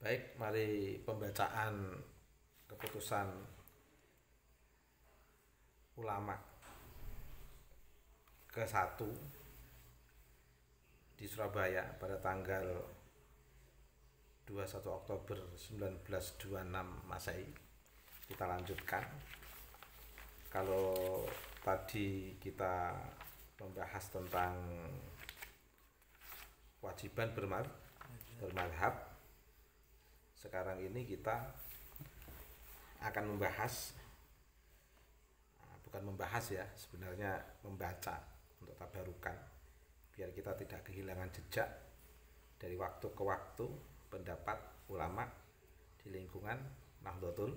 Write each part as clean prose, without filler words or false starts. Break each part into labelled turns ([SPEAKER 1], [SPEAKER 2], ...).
[SPEAKER 1] Baik, mari pembacaan keputusan ulama ke-1 di Surabaya pada tanggal 21 Oktober 1926 Masehi. Kita lanjutkan. Kalau tadi kita membahas tentang kewajiban bermadhab, sekarang ini kita akan sebenarnya membaca untuk tabarukan, biar kita tidak kehilangan jejak dari waktu ke waktu pendapat ulama di lingkungan Nahdlatul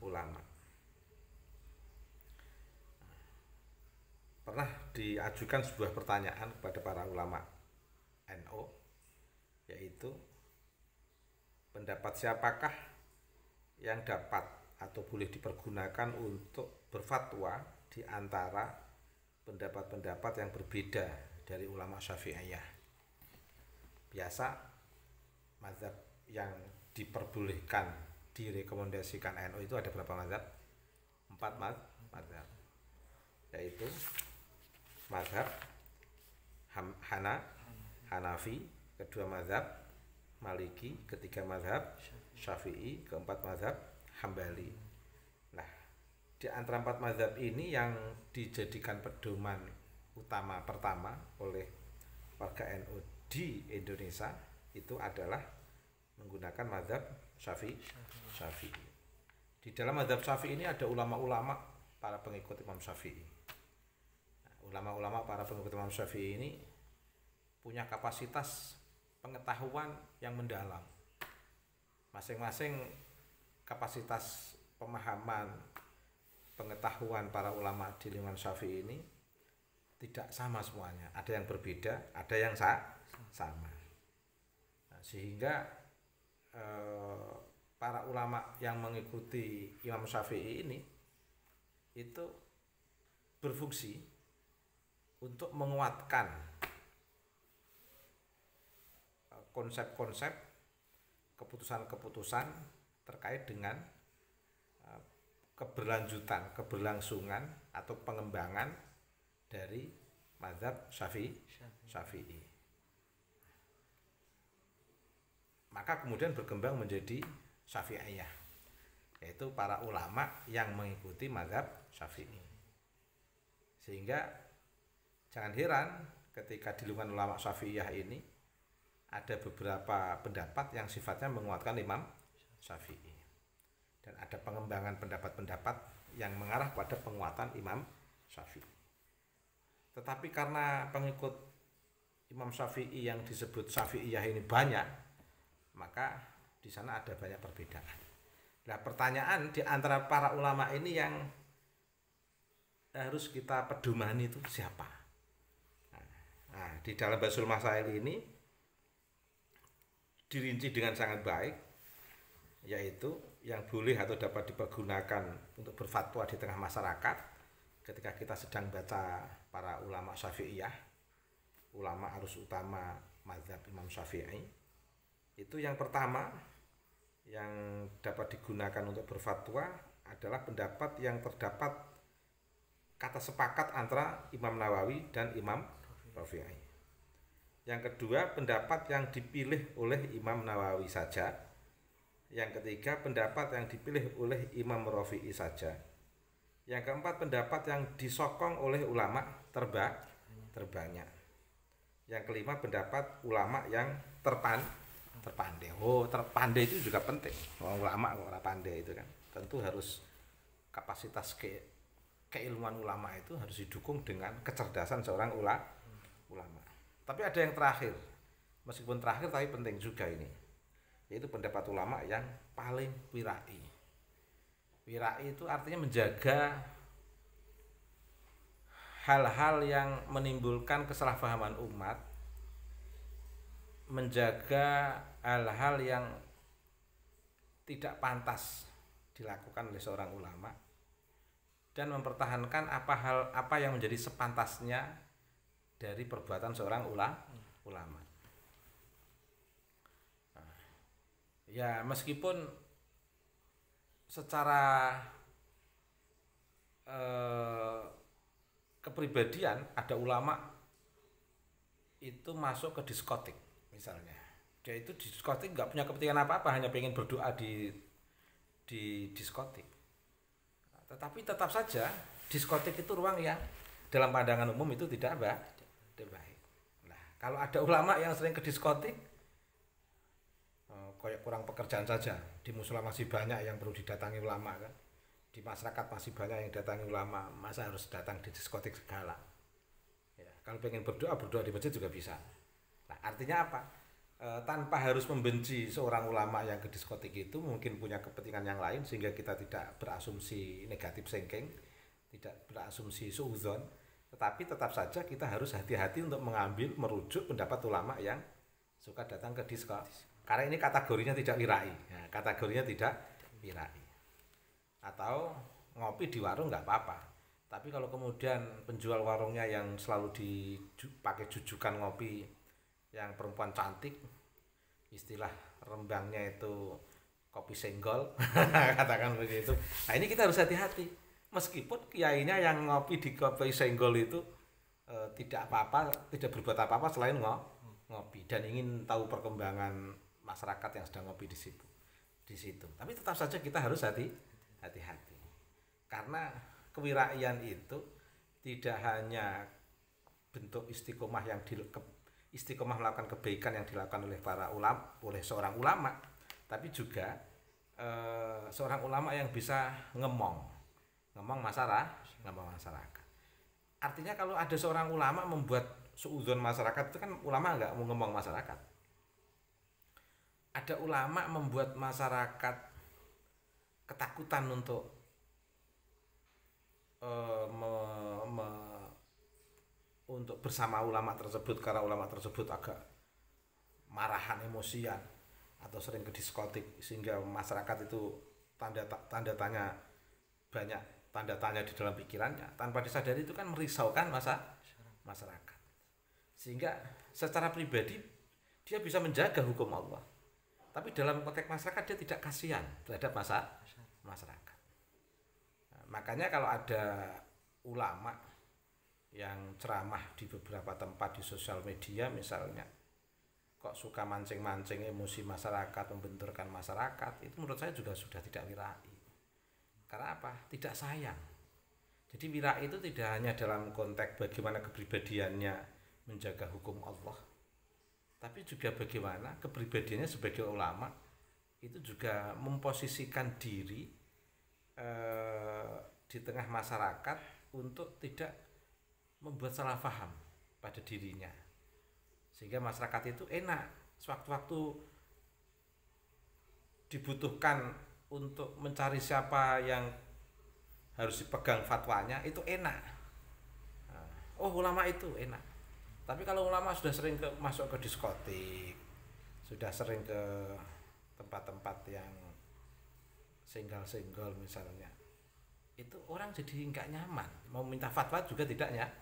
[SPEAKER 1] Ulama. Pernah diajukan sebuah pertanyaan kepada para ulama NU, yaitu pendapat siapakah yang dapat atau boleh dipergunakan untuk berfatwa di antara pendapat-pendapat yang berbeda dari ulama Syafi'iyah. Biasa mazhab yang diperbolehkan, direkomendasikan NU itu ada berapa mazhab? 4 mazhab, yaitu mazhab Hanafi, kedua mazhab Maliki, ketiga mazhab Syafi'i, keempat mazhab Hambali. Nah, di antara 4 mazhab ini yang dijadikan pedoman utama pertama oleh warga NU di Indonesia itu adalah menggunakan mazhab Syafi'i. Di dalam mazhab Syafi'i ini ada ulama-ulama para pengikut Imam Syafi'i. Nah, ulama-ulama para pengikut Imam Syafi'i ini punya kapasitas pengetahuan yang mendalam. Masing-masing kapasitas pemahaman pengetahuan para ulama di lingkungan Syafi'i ini tidak sama semuanya. Ada yang berbeda, ada yang sama. Nah, sehingga para ulama yang mengikuti Imam Syafi'i ini itu berfungsi untuk menguatkan konsep-konsep, keputusan-keputusan terkait dengan keberlangsungan atau pengembangan dari mazhab Syafi'i. Maka kemudian berkembang menjadi Syafi'iyah, yaitu para ulama yang mengikuti mazhab Syafi'i. Sehingga jangan heran ketika di lingkungan ulama Syafi'iyah ini ada beberapa pendapat yang sifatnya menguatkan Imam Syafi'i, dan ada pengembangan pendapat-pendapat yang mengarah pada penguatan Imam Syafi'i. Tetapi karena pengikut Imam Syafi'i yang disebut Syafi'iyah ini banyak, maka di sana ada banyak perbedaan. Nah, pertanyaan di antara para ulama ini yang harus kita pedomani itu siapa? Nah, di dalam Basul Masail ini dirinci dengan sangat baik, yaitu yang boleh atau dapat dipergunakan untuk berfatwa di tengah masyarakat ketika kita sedang baca para ulama Syafi'iyah, ulama arus utama mazhab Imam Syafi'i. Itu yang pertama yang dapat digunakan untuk berfatwa adalah pendapat yang terdapat kata sepakat antara Imam Nawawi dan Imam Rafi'i. Yang kedua, pendapat yang dipilih oleh Imam Nawawi saja. Yang ketiga, pendapat yang dipilih oleh Imam Rafi'i saja. Yang keempat, pendapat yang disokong oleh ulama terbanyak. Yang kelima, pendapat ulama yang terpandai. Terpandai itu juga penting. Ulama kok ora pandai itu kan. Tentu harus kapasitas keilmuan ulama itu harus didukung dengan kecerdasan seorang ulama. Tapi ada yang terakhir, meskipun terakhir tapi penting juga ini, yaitu pendapat ulama yang paling wirai. Wirai itu artinya menjaga hal-hal yang menimbulkan kesalahpahaman umat, menjaga hal-hal yang tidak pantas dilakukan oleh seorang ulama, dan mempertahankan apa yang menjadi sepantasnya dari perbuatan seorang ulama. Ya meskipun secara eh, kepribadian ada ulama itu masuk ke diskotik misalnya, dia itu di diskotik nggak punya kepentingan apa-apa, hanya pengen berdoa di diskotik. Tetapi tetap saja diskotik itu ruang yang dalam pandangan umum itu tidak baik. Nah, kalau ada ulama yang sering ke diskotik, kayak kurang pekerjaan saja. Di musola masih banyak yang perlu didatangi ulama kan. Di masyarakat masih banyak yang datangi ulama, masa harus datang di diskotik segala. Ya, kalau pengen berdoa di masjid juga bisa. Nah, artinya apa? Tanpa harus membenci seorang ulama yang ke diskotik itu, mungkin punya kepentingan yang lain sehingga kita tidak berasumsi negatif thinking, tidak berasumsi suudzon, tetapi tetap saja kita harus hati-hati untuk mengambil merujuk pendapat ulama yang suka datang ke disko, karena ini kategorinya tidak wirai. Nah, kategorinya tidak wirai. Atau ngopi di warung nggak apa-apa, tapi kalau kemudian penjual warungnya yang selalu dipakai jujukan ngopi yang perempuan cantik, istilah rembangnya itu kopi senggol, katakan begitu. Nah ini kita harus hati-hati, meskipun kiainya yang ngopi di kopi senggol itu tidak apa-apa, tidak berbuat apa-apa selain ngopi dan ingin tahu perkembangan masyarakat yang sedang ngopi di situ. Tapi tetap saja kita harus hati-hati, karena kewiraian itu tidak hanya bentuk istiqomah istiqomah melakukan kebaikan yang dilakukan oleh oleh seorang ulama, tapi juga seorang ulama yang bisa ngomong masyarakat. Artinya kalau ada seorang ulama membuat suudzon masyarakat, itu kan ulama nggak mau ngomong masyarakat. Ada ulama membuat masyarakat ketakutan untuk untuk bersama ulama tersebut, karena ulama tersebut agak marahan, emosian, atau sering ke diskotik, sehingga masyarakat itu tanda tanya, banyak tanda tanya di dalam pikirannya, tanpa disadari itu kan merisaukan masyarakat, sehingga secara pribadi dia bisa menjaga hukum Allah, tapi dalam konteks masyarakat dia tidak kasihan terhadap masyarakat. Nah, makanya kalau ada ulama yang ceramah di beberapa tempat di sosial media misalnya, kok suka mancing-mancing emosi masyarakat, membenturkan masyarakat, itu menurut saya juga sudah tidak wirai. Karena apa? Tidak sayang. Jadi wirai itu tidak hanya dalam konteks bagaimana kepribadiannya menjaga hukum Allah, tapi juga bagaimana kepribadiannya sebagai ulama itu juga memposisikan diri di tengah masyarakat untuk tidak membuat salah paham pada dirinya, sehingga masyarakat itu enak sewaktu-waktu dibutuhkan untuk mencari siapa yang harus dipegang fatwanya, itu enak. Oh, ulama itu enak. Tapi kalau ulama sudah sering masuk ke diskotik, sudah sering ke tempat-tempat yang single misalnya, itu orang jadi nggak nyaman, mau minta fatwa juga tidak nyaman.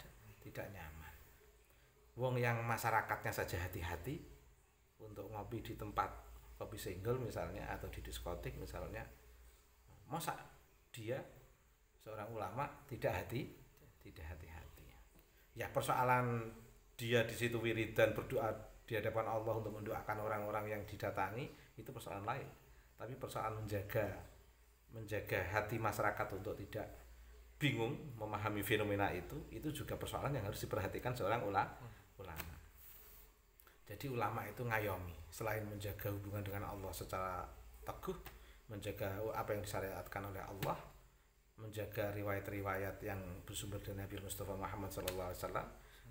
[SPEAKER 1] Wong yang masyarakatnya saja hati-hati untuk ngopi di tempat kopi single misalnya, atau di diskotik misalnya, masa dia seorang ulama tidak hati-hati. Ya mensoalan dia di situ wiridan berdoa di hadapan Allah untuk mendoakan orang-orang yang didatangi, itu persoalan lain. Tapi persoalan menjaga hati masyarakat untuk tidak bingung memahami fenomena itu juga persoalan yang harus diperhatikan seorang ulama. Jadi ulama itu ngayomi, selain menjaga hubungan dengan Allah secara teguh, menjaga apa yang disyariatkan oleh Allah, menjaga riwayat-riwayat yang bersumber dari Nabi Mustafa Muhammad SAW,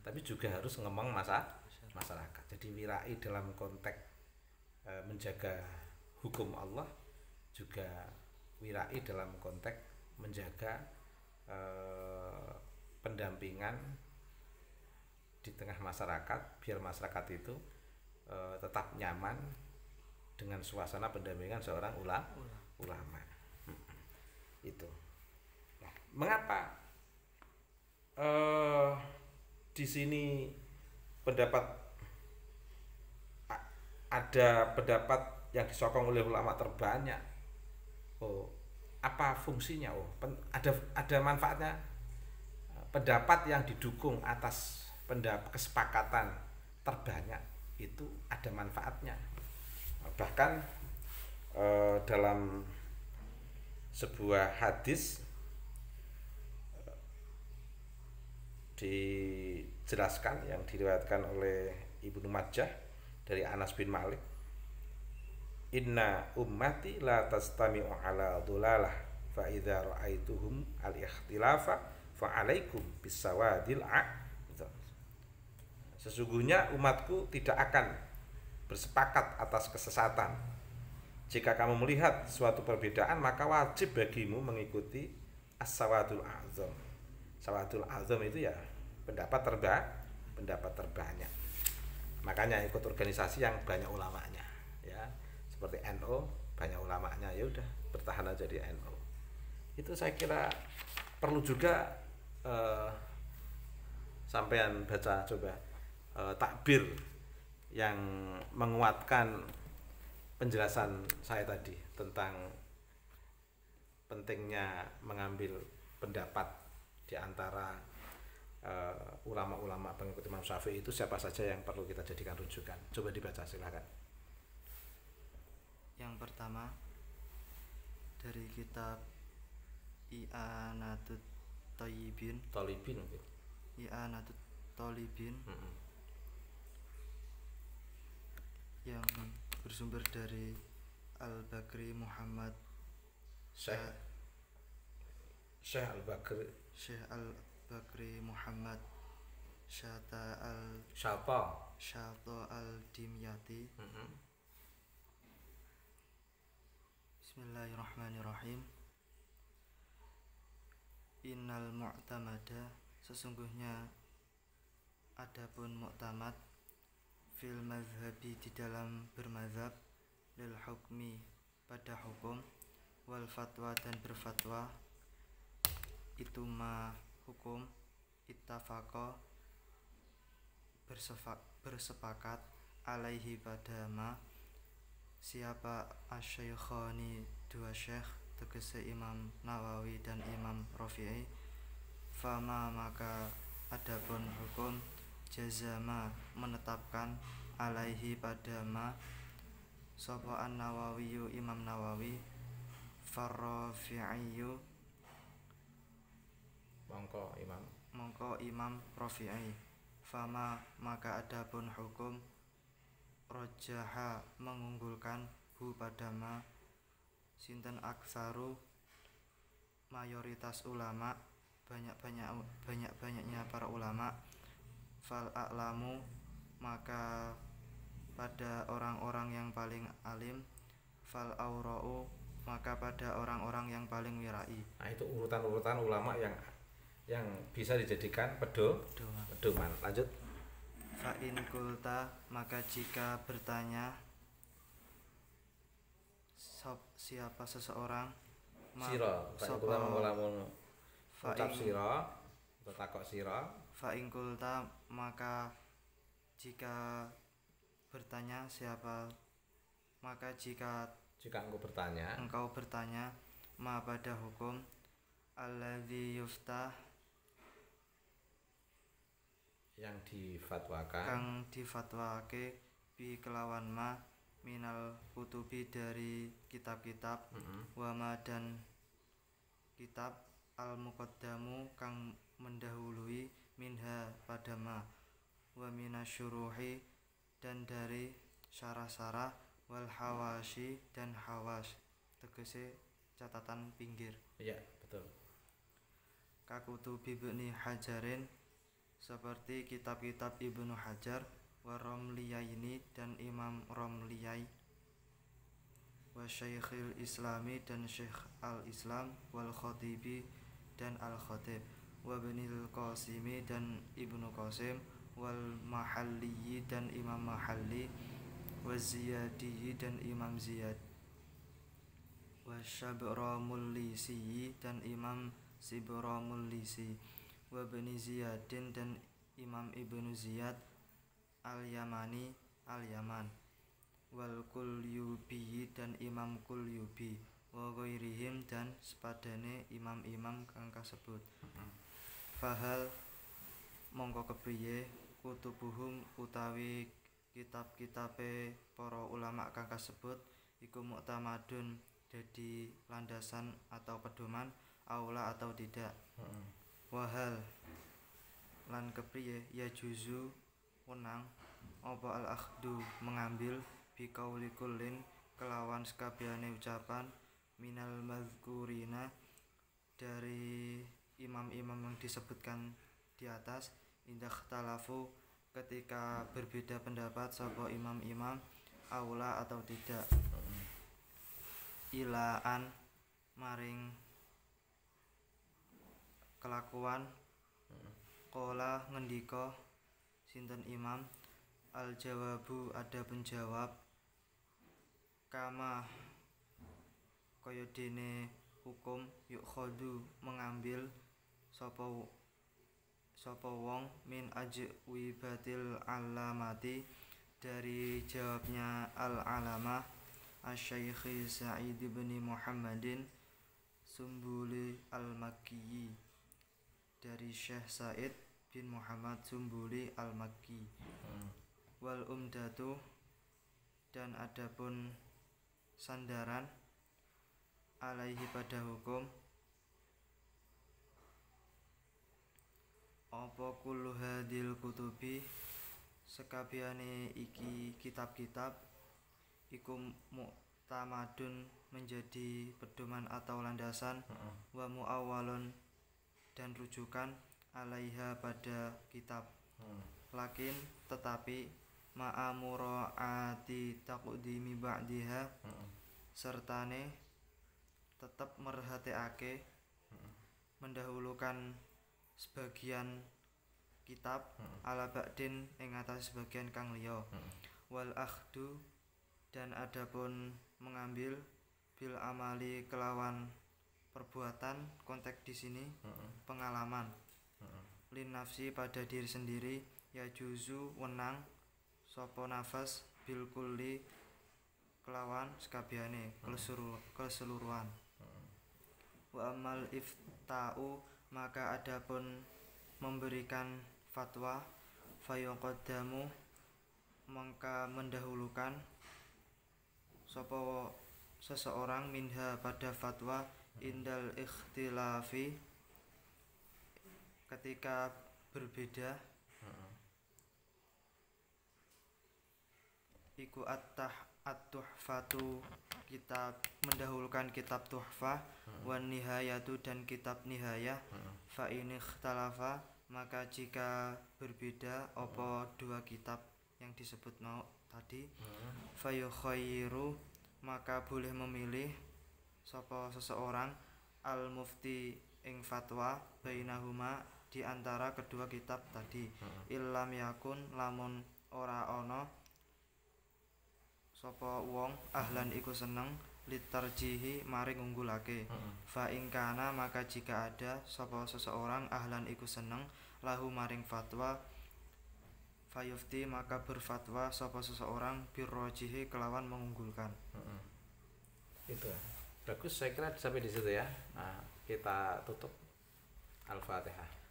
[SPEAKER 1] tapi juga harus ngomong masyarakat. Jadi wirai dalam konteks menjaga hukum Allah, juga wirai dalam konteks menjaga pendampingan di tengah masyarakat, biar masyarakat itu tetap nyaman dengan suasana pendampingan seorang ulama. Itu. Nah, mengapa di sini ada pendapat yang disokong oleh ulama terbanyak. Oh, apa fungsinya? Oh, ada manfaatnya. Pendapat yang didukung atas kesepakatan terbanyak itu ada manfaatnya. Bahkan dalam sebuah hadis dijelaskan yang diriwayatkan oleh Ibnu Majah dari Anas bin Malik, inna ummati la tastami'u ala dhulalah fa idza ra'aituhum al-ikhtilafa fa alaikum bisawadil sesungguhnya umatku tidak akan bersepakat atas kesesatan. Jika kamu melihat suatu perbedaan, maka wajib bagimu mengikuti as-sawadul azam. Sawadul azam itu ya pendapat terbanyak. Makanya ikut organisasi yang banyak ulamanya, ya. Seperti NU banyak ulamanya, ya udah bertahan aja di NU. Itu saya kira perlu juga sampean baca coba takbir yang menguatkan penjelasan saya tadi tentang pentingnya mengambil pendapat di antara ulama-ulama pengikut Imam Syafi'i itu siapa saja yang perlu kita jadikan rujukan. Coba dibaca silakan.
[SPEAKER 2] Yang pertama dari kitab I'anatut Talibin I'anatut Talibin yang bersumber dari Al-Bakri Muhammad
[SPEAKER 1] Syekh
[SPEAKER 2] Al-Bakri Muhammad Syata al-Dimyati. Bismillahirrahmanirrahim. Innal mu'tamada, sesungguhnya adapun mu'tamad, fil mazhabi, di dalam bermazhab, lil hukmi, pada hukum, wal fatwa, dan berfatwa, itu ma hukum, ittafaqa, bersepakat, alaihi, pada ma, siapa asyaikhani, dua syekh, tegese Imam Nawawi dan Imam Rafi'i, fama, maka adapun hukum, jazama, menetapkan, alaihi, pada ma, sapa an-Nawawiyu, Imam Nawawi, farrafi'iyu, mongko Imam Rafi'i, fama, maka adapun hukum, rojaha, mengunggulkan, hu, pada ma, sinten aksaru, mayoritas ulama, banyak-banyaknya para ulama, fal a'lamu, maka pada orang-orang yang paling alim, fal aura'u, maka pada orang-orang yang paling wirai.
[SPEAKER 1] Nah, itu urutan-urutan ulama yang bisa dijadikan pedoman. Lanjut.
[SPEAKER 2] Fa in kulta, maka jika bertanya siapa seseorang, fa in kulta, maka jika bertanya siapa, maka jika engkau bertanya, ma, pada hukum, alladzi yuftah,
[SPEAKER 1] yang difatwakan,
[SPEAKER 2] kang difatwake, bi, kelawan ma, minal kutubi, dari kitab-kitab, wama, dan kitab, al muqaddamu, kang mendahului, minha, pada ma, wa minasyuruhi, dan dari syarah-syarah, wal hawashi, dan hawas, tegese catatan pinggir.
[SPEAKER 1] Iya, betul.
[SPEAKER 2] Kakutubi Ibnu Hajarin, seperti kitab-kitab Ibnu Hajar, wa Romliyaini, dan Imam Romliyai, wa Syekhil Islami, dan Syekh al-Islam, wal Khatibi, dan al-Khatib, wa Ibnul Qasimi, dan Ibnu Qasim, wal Mahalli, dan Imam Mahalli, wa Ziyadi, dan Imam Ziyad, wa Syabramul-Lisi, dan Imam Sibramul-Lisi, wa Ibni Ziyadin, dan Imam Ibnu Ziyad al-Yamani, al-Yaman, wal Qulyubi dan Imam Qulyubi wa ghairihim dan sepadane imam-imam kang kasebut. Fahal mongko kepriye kutubuhum utawi kitab-kitabe para ulama kang kasebut iku muktamadun dadi landasan atau pedoman aula atau tidak. Wahal lan kepriye ya juzu wenang apa al akhdu mengambil biqauli kullin kelawan sekabehane ucapan minal mazkurina dari imam-imam yang disebutkan di atas indah talafu ketika berbeda pendapat sapa imam-imam aula atau tidak ilaan maring kelakuan qala ngendika sinten imam al jawabu ada penjawab kama kaya dene hukum yuk khodu mengambil sapa wong min ajwibatil alamati dari jawabnya al alamah asy-syaikh Sa'id bin Muhammadin Sumbuli al-Makki dari Syekh Said bin Muhammad Sumbuli al-Makki. Wal umdatu dan adapun sandaran alaihi pada hukum apa kullu hadil kutubi sekabehane iki kitab-kitab iku muktamadun menjadi pedoman atau landasan wa muawwalun dan rujukan alaiha pada kitab lakin tetapi ma'amuraati taqdimi ba'diha sertane tetep merhatiake mendahulukan sebagian kitab ala ba'din ing atas sebagian kang liya wal akhdu dan adapun mengambil bil amali kelawan perbuatan konteks di sini pengalaman lin nafsi pada diri sendiri ya juzu wenang sapa nafas bil kulli kelawan sekabehane keseluruhan wa amal ifta'u maka adapun memberikan fatwa fayaqaddamu maka mendahulukan sapa seseorang minha pada fatwa indal ikhtilafi ketika berbeda iku at-tuhfatu kitab mendahulukan kitab tuhfah wan nihayatu dan kitab nihayah fa in ikhtalafa maka jika berbeda apa dua kitab yang disebut mau tadi fa yukhayyiru maka boleh memilih sapa seseorang al mufti ing fatwa bainahuma di antara kedua kitab tadi illam yakun lamun ora ana sapa wong ahlan iku seneng litarjihi maring ngunggulake fa ing kana maka jika ada sapa seseorang ahlan iku seneng lahu maring fatwa fayufti maka berfatwa sapa seseorang birrojihi kelawan mengunggulkan.
[SPEAKER 1] Itu bagus, saya kira sampai di situ ya. Nah, kita tutup. Al-Fatihah.